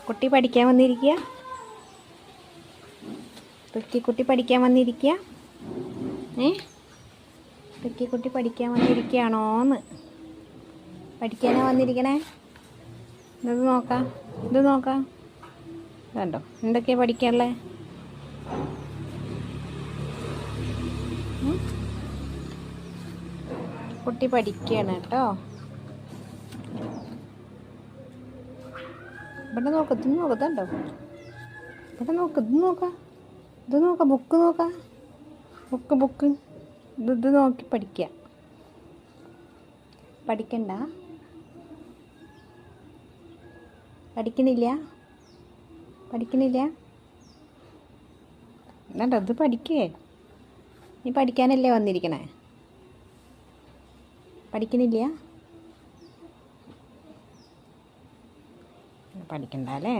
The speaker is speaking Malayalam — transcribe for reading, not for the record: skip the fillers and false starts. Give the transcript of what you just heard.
കുട്ടി പഠിക്കാൻ വന്നിരിക്കുക. കുട്ടി പഠിക്കാൻ വന്നിരിക്കുക. കുട്ടി പഠിക്കാൻ വന്നിരിക്കുകയാണോന്ന്. പഠിക്കാനാ വന്നിരിക്കണേ. ഇത് നോക്കാം. കണ്ടോ എന്തൊക്കെയാണ് പഠിക്കാനുള്ളത്? കുട്ടി പഠിക്കുകയാണ് കേട്ടോ. ഇവിടെ നോക്ക്, ഇത് നോക്കത്തണ്ടോ? ഇവിടെ നോക്ക്, ഇത് നോക്കാം. ബുക്ക് ഇത് നോക്കി പഠിക്കുക. പഠിക്കണ്ട? പഠിക്കണില്ല? എന്നാണ്ടോ ഇത് പഠിക്കേ. നീ പഠിക്കാനല്ലേ വന്നിരിക്കണേ? പഠിക്കണില്ല? പഠിക്കണ്ട അല്ലേ?